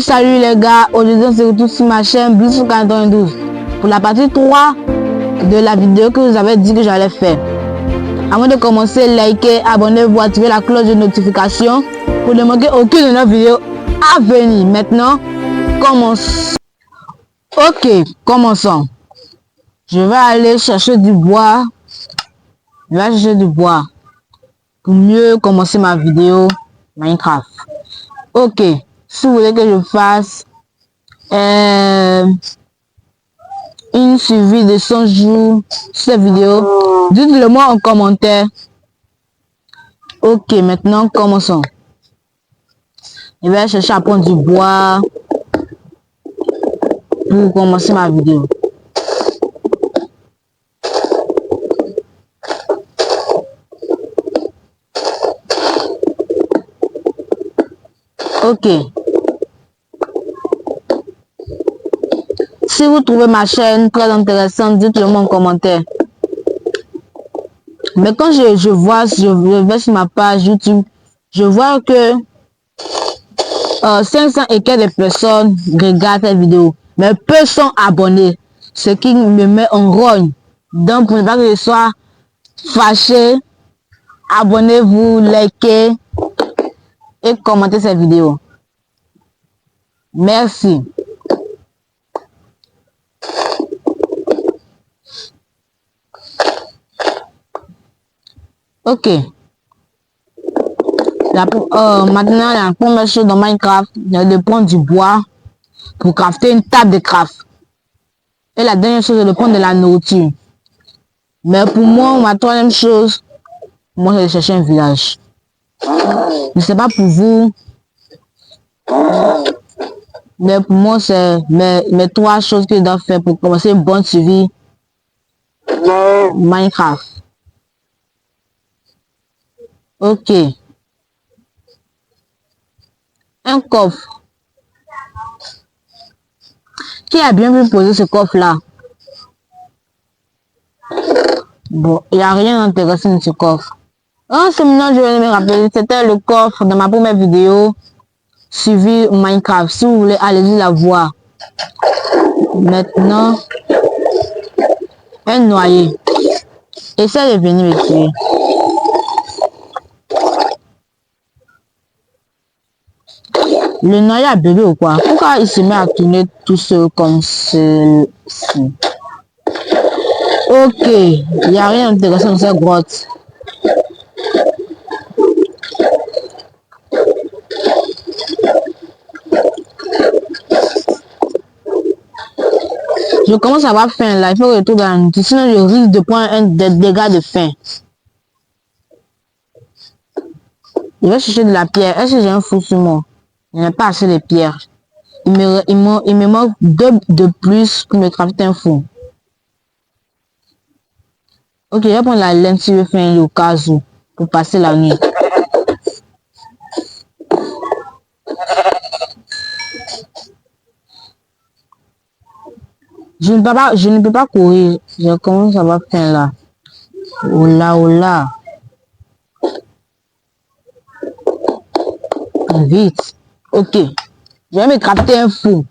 Salut les gars, aujourd'hui on se retrouve sur ma chaîne Blissou92 pour la partie 3 de la vidéo que vous avez dit que j'allais faire. Avant de commencer, likez, abonnez-vous, activez la cloche de notification pour ne manquer aucune de nos vidéos à venir. Maintenant, commençons. Ok, commençons. Je vais aller chercher du bois. Pour mieux commencer ma vidéo Minecraft. Ok, si vous voulez que je fasse une suivi de 100 jours cette vidéo, dites-le moi en commentaire. Ok, maintenant commençons. Je vais chercher à prendre du bois pour commencer ma vidéo. Ok. Si vous trouvez ma chaîne très intéressante, dites-le moi en commentaire. Mais quand je vais sur ma page YouTube, je vois que 500 et quelques personnes regardent cette vidéo, mais peu sont abonnés, ce qui me met en rogne. Donc pour ne pas que je sois fâché, abonnez-vous, likez et commentez cette vidéo. Merci. Ok. Maintenant, la première chose dans Minecraft, c'est de prendre du bois pour crafter une table de craft. Et la dernière chose, c'est de prendre de la nourriture. Mais pour moi, ma troisième chose, moi, c'est de chercher un village. Je ne sais pas pour vous, mais pour moi, c'est mes trois choses que je dois faire pour commencer une bonne survie Minecraft. Ok. Un coffre. Qui a bien pu poser ce coffre-là? Bon, il n'y a rien d'intéressant dans ce coffre. Oh, c'est maintenant je vais me rappeler. C'était le coffre de ma première vidéo suivi Minecraft. Si vous voulez, allez-y la voir. Maintenant, un noyer. Essaye de venir me tuer. Le noyer a bugué ou quoi? Pourquoi il se met à tourner tout seul comme ceci? Ok, il n'y a rien d'intéressant dans cette grotte. Je commence à avoir faim là, il faut que je trouve la nourriture, sinon je risque de prendre des dégâts de faim. Je vais chercher de la pierre. Est-ce que j'ai un fou sur moi? Je n'ai pas assez de pierres. Il me manque deux de plus pour me crafter un fou. Ok, je vais prendre la laine si je fais un au cas où pour passer la nuit. Je ne peux pas courir. Je commence à avoir faim là. Oh là, oh là. Vite. Ok. Je vais me crafter un fou.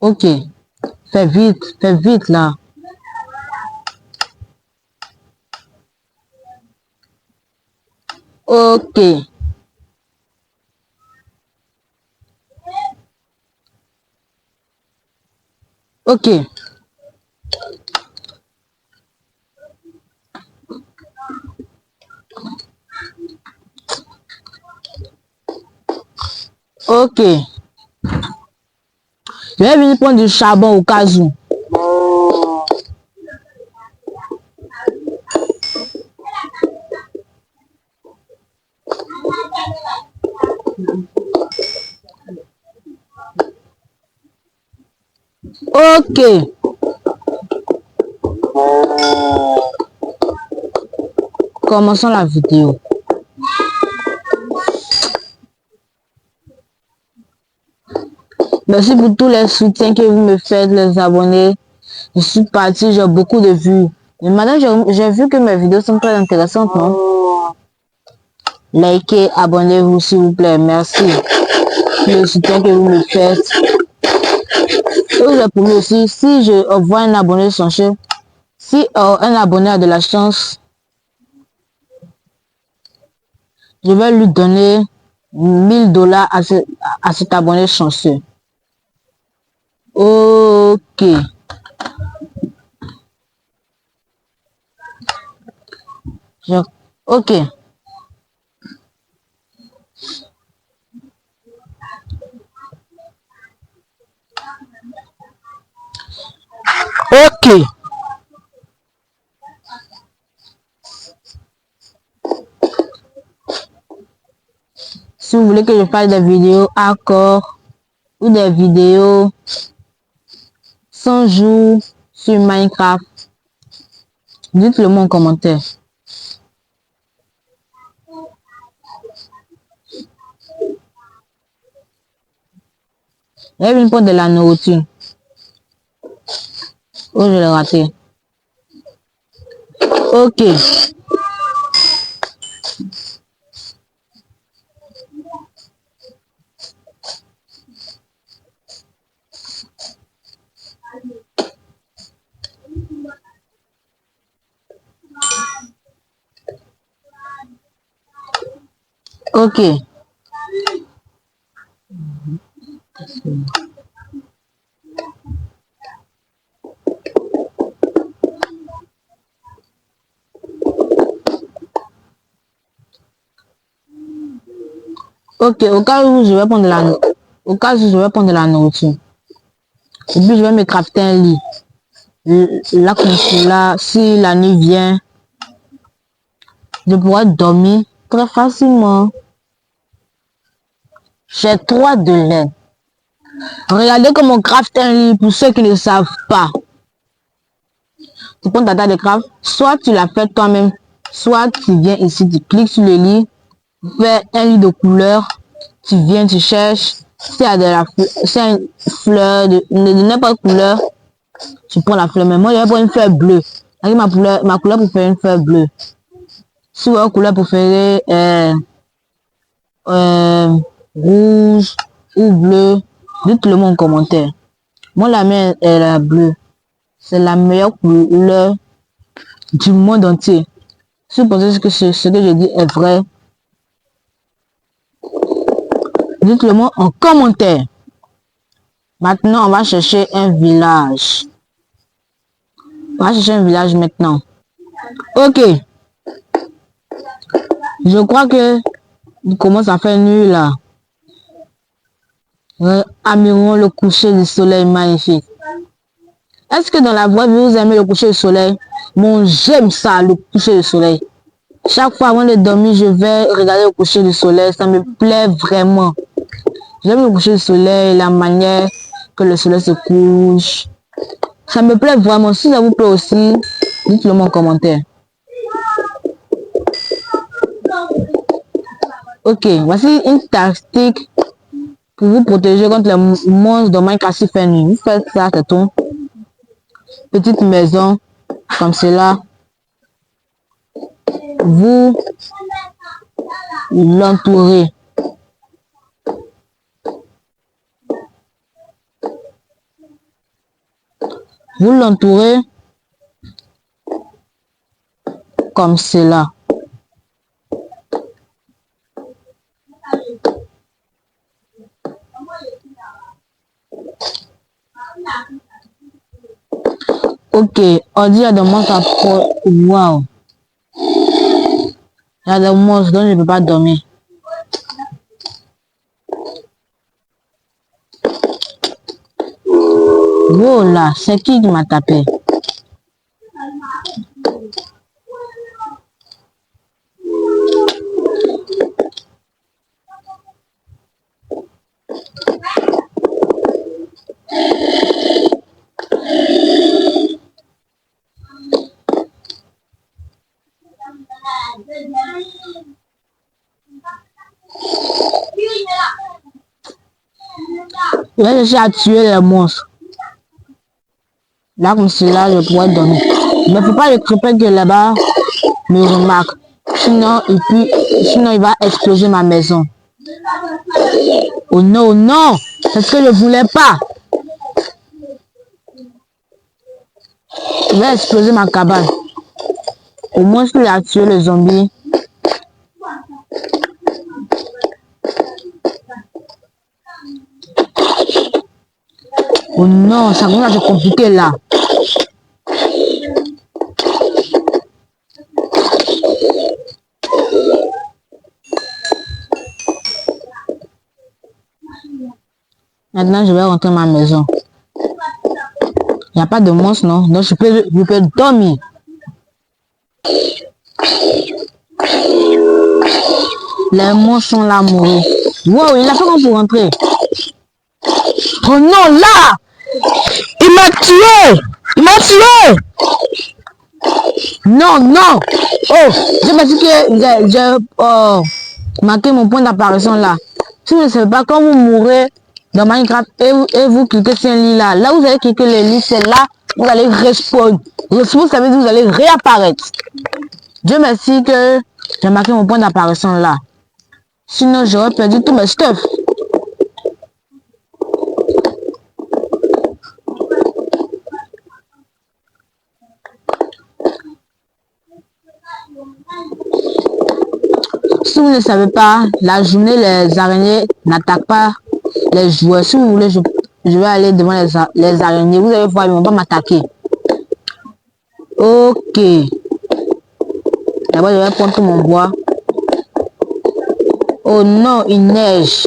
Ok. Fais vite là. Ok. Ok. Ok. Je vais venir prendre du charbon au cas où. Ok. Commençons la vidéo. Merci pour tous les soutiens que vous me faites, les abonnés. Je suis parti, j'ai beaucoup de vues. Et maintenant, j'ai vu que mes vidéos sont très intéressantes, non? likez, abonnez-vous s'il vous plaît. Merci pour le soutien que vous me faites. Et vous avez promis aussi, si je vois un abonné changer, si un abonné a de la chance, je vais lui donner 1000 $ à cet abonné chanceux. Ok. Ok. Ok. Si vous voulez que je fasse des vidéos hardcore ou des vidéos 100 jours sur Minecraft, dites-le moi en commentaire. Il y a une porte de la nourriture. Oh, je l'ai raté. Ok. Ok. Ok, au cas où je vais prendre de la nourriture. Et puis je vais me crafter un lit. Là comme cela, si la nuit vient, je pourrai dormir très facilement. J'ai 3 de lait. Regardez comment on craft un lit pour ceux qui ne savent pas. Tu prends ta table de craft, soit tu la fais toi-même, soit tu viens ici, tu cliques sur le lit, fais un lit de couleur, tu viens, tu cherches, s'il y a de la une fleur de n'importe quelle couleur, tu prends la fleur. Mais moi, je vais prendre une fleur bleue. Avec ma couleur préférée, une fleur bleue. Si votre couleur préférée est rouge ou bleu, dites-le moi en commentaire. Moi, la mienne est la bleue. C'est la meilleure couleur du monde entier. Si vous pensez que ce que je dis est vrai, dites-le moi en commentaire. Maintenant, on va chercher un village. On va chercher un village maintenant. Ok. Je crois que il commence à faire nuit là. Admirons le coucher du soleil magnifique. Est-ce que dans la vraie vie, vous aimez le coucher du soleil? Bon, j'aime ça, le coucher du soleil. Chaque fois avant de dormir, je vais regarder le coucher du soleil. Ça me plaît vraiment. J'aime le coucher du soleil, la manière que le soleil se couche. Ça me plaît vraiment. Si ça vous plaît aussi, dites-le moi en commentaire. Ok, voici une tactique pour vous protéger contre les monstres de Minecraft si fait nuit. Vous faites ça, c'est tout. Petite maison, comme cela. Vous l'entourez. Vous l'entourez comme cela. Ok, on dit il y a des monstres à pro. Waouh! Il y a des monstres dont je ne peux pas dormir. Voilà, c'est qui m'a tapé? Je vais chercher à tuer les monstres. Là, comme cela, je pourrais dormir. Mais faut pas les crépins que là-bas me remarquent. Sinon il va exploser ma maison. Oh non, oh non, c'est ce que je voulais pas. Il va exploser ma cabane. Au moins, il a tué le zombie. Oh non, ça commence à se compliquer là. Maintenant, je vais rentrer à ma maison. Il n'y a pas de monstre, non? Donc, je peux dormir. Les monstres sont là, mourir. Wow, il a fait comment pour rentrer? Oh non, là! Il m'a tué! Il m'a tué! Non, non! Oh, je me dis que j'ai marqué mon point d'apparition là. Si vous ne savez pas, quand vous mourrez dans Minecraft et vous cliquez sur un lit là, là vous allez cliquer le lit, c'est là vous allez respawn. Respawn, ça veut dire que vous allez réapparaître. Dieu merci que j'ai marqué mon point d'apparition là. Sinon, j'aurais perdu tous mes stuff. Si vous ne savez pas, la journée, les araignées n'attaquent pas les joueurs. Si vous voulez, je vais aller devant les araignées. Vous allez voir, ils ne vont pas m'attaquer. Ok. D'abord, je vais prendre tout mon bois. Oh non, il neige.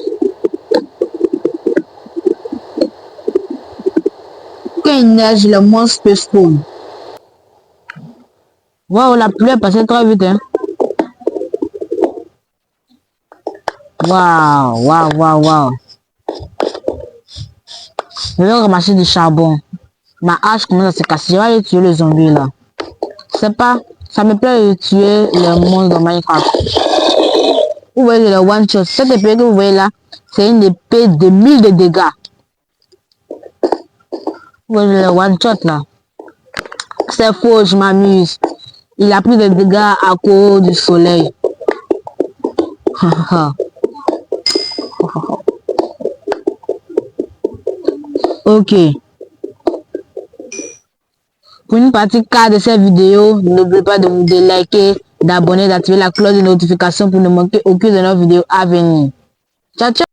Quand il neige, le monstre peut spawn. Waouh, la pluie est passée très vite, hein. Waouh, waouh, waouh, waouh. Je vais ramasser du charbon. Ma hache commence à se casser. Je vais aller tuer le zombie là. C'est pas, ça me plaît de tuer les monstres dans Minecraft. Vous voyez le one shot. Cette épée que vous voyez là, c'est une épée de 1000 de dégâts. Vous voyez le one shot là. C'est faux, je m'amuse. Il a pris des dégâts à cause du soleil. Ok. Pour une partie 4 de cette vidéo, n'oubliez pas de vous liker, d'abonner, d'activer la cloche de notification pour ne manquer aucune de nos vidéos à venir. Ciao, ciao.